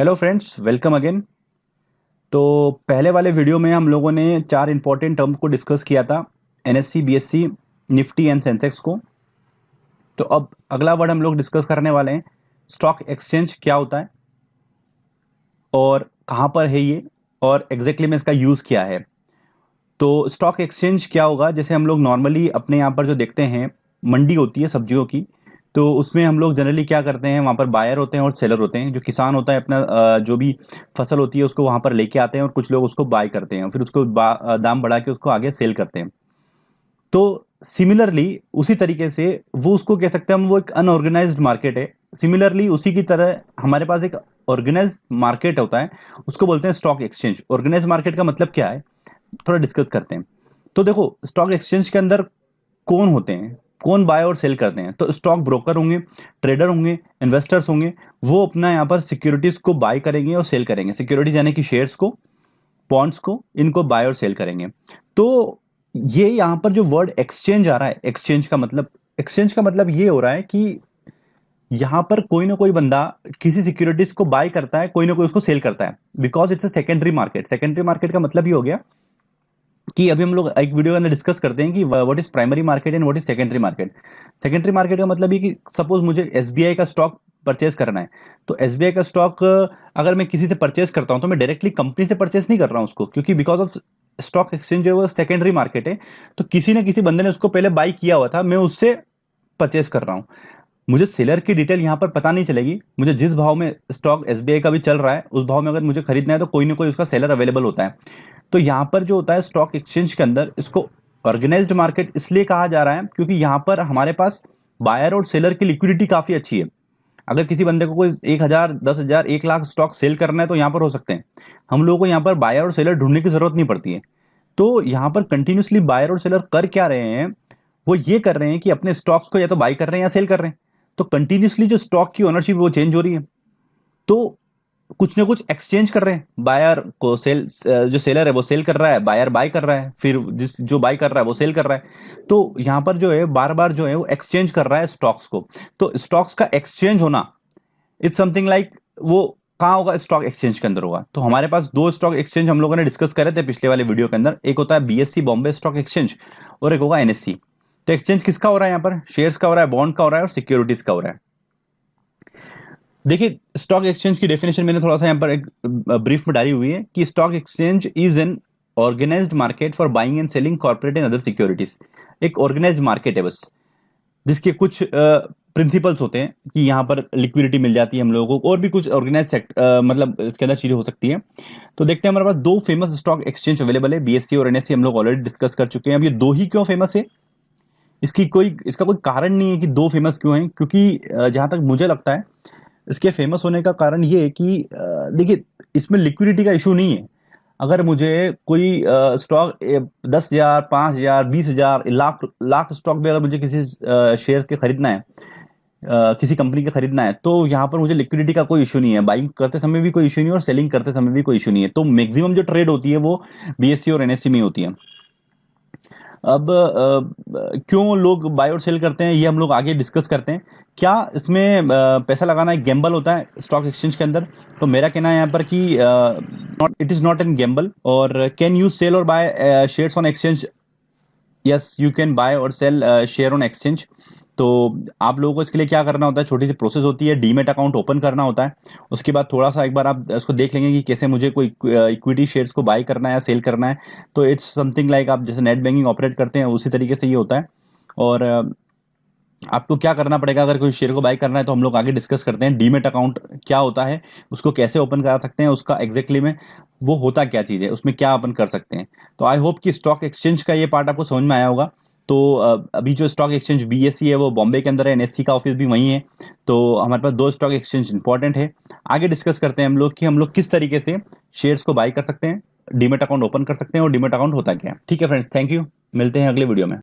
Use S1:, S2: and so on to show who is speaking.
S1: Hello friends, welcome again. तो पहले वाले वीडियो में हम लोगों ने 4 इंपॉर्टेंट टर्म को डिस्कस किया था, NSC, BSc, Nifty and Sensex को। तो अब अगला वर्ड हम लोग डिस्कस करने वाले हैं, स्टॉक एक्सचेंज क्या होता है और कहाँ पर है ये, और एग्जैक्टली में इसका यूज़ क्या है। तो स्टॉक एक्सचेंज क्या होगा, जैसे हम लोग नॉर्मली अपने यहाँ पर जो देखते हैं, मंडी होती है सब्जियों की, तो उसमें हम लोग जनरली क्या करते हैं, वहाँ पर बायर होते हैं और सेलर होते हैं। जो किसान होता है अपना जो भी फसल होती है उसको वहाँ पर लेके आते हैं और कुछ लोग उसको बाय करते हैं, फिर उसको दाम बढ़ा के उसको आगे सेल करते हैं। तो सिमिलरली उसी तरीके से वो उसको कह सकते हैं हम, वो एक अनऑर्गेनाइज्ड मार्केट है। सिमिलरली उसी की तरह हमारे पास एक ऑर्गेनाइज्ड मार्केट होता है, उसको बोलते हैं स्टॉक एक्सचेंज। ऑर्गेनाइज्ड मार्केट का मतलब क्या है, थोड़ा डिस्कस करते हैं। तो देखो, स्टॉक एक्सचेंज के अंदर कौन होते हैं, कौन बाय और सेल करते हैं? तो स्टॉक ब्रोकर होंगे, ट्रेडर होंगे, इन्वेस्टर्स होंगे। वो अपना यहाँ पर सिक्योरिटीज को बाय करेंगे और सेल करेंगे। सिक्योरिटीज यानी कि शेयर्स को, बॉन्ड्स को, इनको बाय और सेल करेंगे। तो ये यहाँ पर जो वर्ड एक्सचेंज आ रहा है, एक्सचेंज का मतलब ये हो रहा है कि यहाँ पर कोई ना कोई बंदा किसी सिक्योरिटीज को बाय करता है, कोई ना कोई उसको सेल करता है, because it's a secondary market. Secondary market का मतलब ये हो गया कि अभी हम लोग एक वीडियो के अंदर डिस्कस करते हैं कि what is primary market and what is secondary market. Secondary market का मतलब ये कि सपोज मुझे एसबीआई का स्टॉक परचेज करना है, तो एसबीआई का स्टॉक अगर मैं किसी से परचेज करता हूं तो मैं डायरेक्टली कंपनी से परचेज नहीं कर रहा हूं उसको, क्योंकि बिकॉज ऑफ स्टॉक एक्सचेंज जो है वो सेकेंडरी मार्केट है। तो किसी न किसी बंदे ने उसको पहले बाई किया हुआ था, मैं उससे परचेज कर रहा हूँ। मुझे सेलर की डिटेल यहाँ पर पता नहीं चलेगी। मुझे जिस भाव में स्टॉक एसबीआई का भी चल रहा है उस भाव में अगर मुझे खरीदना है तो कोई ना कोई उसका सेलर अवेलेबल होता है। तो यहाँ पर जो होता है स्टॉक एक्सचेंज के अंदर, इसको ऑर्गेनाइज्ड मार्केट इसलिए कहा जा रहा है क्योंकि यहाँ पर हमारे पास बायर और सेलर की लिक्विडिटी काफी अच्छी है। अगर किसी बंदे को कोई 1,000, 10,000, 1 लाख स्टॉक सेल करना है तो यहाँ पर हो सकते हैं। हम लोगों को यहाँ पर बायर और सेलर ढूंढने की जरूरत नहीं पड़ती है। तो यहाँ पर कंटिन्यूसली बायर और सेलर कर क्या रहे हैं, वो ये कर रहे हैं कि अपने स्टॉक्स को या तो बाई कर रहे हैं या सेल कर रहे हैं। तो कंटिन्यूसली जो स्टॉक की ओनरशिप वो चेंज हो रही है। तो कुछ ना कुछ एक्सचेंज कर रहे हैं, बायर को सेल, जो सेलर है वो सेल कर रहा है, बायर बाय कर रहा है, फिर जिस जो बाय कर रहा है वो सेल कर रहा है। तो यहाँ पर जो है बार बार जो है वो एक्सचेंज कर रहा है स्टॉक्स को। तो स्टॉक्स का एक्सचेंज होना, इट्स समथिंग लाइक, वो कहाँ होगा? स्टॉक एक्सचेंज के अंदर होगा। तो हमारे पास दो स्टॉक एक्सचेंज हम लोगों ने डिस्कस करे थे पिछले वाले वीडियो के अंदर। एक होता है बीएससी, बॉम्बे स्टॉक एक्सचेंज, और एक होगा एनएससी। तो एक्सचेंज किसका हो रहा है यहाँ पर? शेयर्स का हो रहा है, बॉन्ड का हो रहा है और सिक्योरिटीज का हो रहा है। देखिए, स्टॉक एक्सचेंज की डेफिनेशन मैंने थोड़ा सा यहाँ पर एक ब्रीफ में डाली हुई है कि stock exchange is an organised market for buying and selling corporate and other securities. एक ऑर्गेनाइज्ड मार्केट है बस, जिसके कुछ प्रिंसिपल्स होते हैं कि यहाँ पर लिक्विडिटी मिल जाती है हम लोगों को, और भी कुछ ऑर्गेनाइज मतलब इसके अंदर चीजें हो सकती है। तो देखते हैं, हमारे पास दो फेमस स्टॉक एक्सचेंज अवेलेबल है, बीएससी और एनएससी। हम लोग ऑलरेडी डिस्कस कर चुके हैं। अब ये दो ही क्यों फेमस है, इसका कोई कारण नहीं है कि दो फेमस क्यों हैं, क्योंकि जहां तक मुझे लगता है इसके फेमस होने का कारण ये है कि देखिए, इसमें लिक्विडिटी का इशू नहीं है। अगर मुझे कोई स्टॉक 10,000, 5,000, 20,000, लाख लाख स्टॉक भी अगर मुझे किसी शेयर के खरीदना है, किसी कंपनी का खरीदना है, तो यहाँ पर मुझे लिक्विडिटी का कोई इशू नहीं है। बाइंग करते समय भी कोई इशू नहीं है और सेलिंग करते समय भी कोई इशू नहीं है। तो मैक्सिमम जो ट्रेड होती है वो बीएससी और एनएससी में होती है। अब क्यों लोग बाय और सेल करते हैं ये हम लोग आगे डिस्कस करते हैं। क्या इसमें पैसा लगाना एक गैम्बल होता है स्टॉक एक्सचेंज के अंदर? तो मेरा कहना है यहाँ पर कि not, it is not an Gamble. और कैन यू सेल और by shares on exchange? Yes, you can buy और सेल शेयर ऑन एक्सचेंज। तो आप लोगों को इसके लिए क्या करना होता है, छोटी सी प्रोसेस होती है, डीमेट अकाउंट ओपन करना होता है। उसके बाद थोड़ा सा एक बार आप उसको देख लेंगे कि कैसे मुझे कोई इक्विटी शेयर्स को बाय करना है या सेल करना है। तो इट्स समथिंग लाइक आप जैसे नेट बैंकिंग ऑपरेट करते हैं उसी तरीके से ये होता है। और आपको क्या करना पड़ेगा अगर कोई शेयर को बाय करना है, तो हम लोग आगे डिस्कस करते हैं। डीमेट अकाउंट क्या होता है, उसको कैसे ओपन करा सकते हैं, उसका एग्जैक्टली में वो होता क्या चीज़ है, उसमें क्या अपन कर सकते हैं। तो आई होप कि स्टॉक एक्सचेंज का ये पार्ट आपको समझ में आया होगा। तो अभी जो स्टॉक एक्सचेंज बीएससी है वो बॉम्बे के अंदर है, एनएससी का ऑफिस भी वहीं है। तो हमारे पास दो स्टॉक एक्सचेंज इंपॉर्टेंट है। आगे डिस्कस करते हैं हम लोग कि हम लोग किस तरीके से शेयर्स को बाय कर सकते हैं, डीमेट अकाउंट ओपन कर सकते हैं और डीमेट अकाउंट होता क्या है। ठीक है फ्रेंड्स, थैंक यू। मिलते हैं अगले वीडियो में।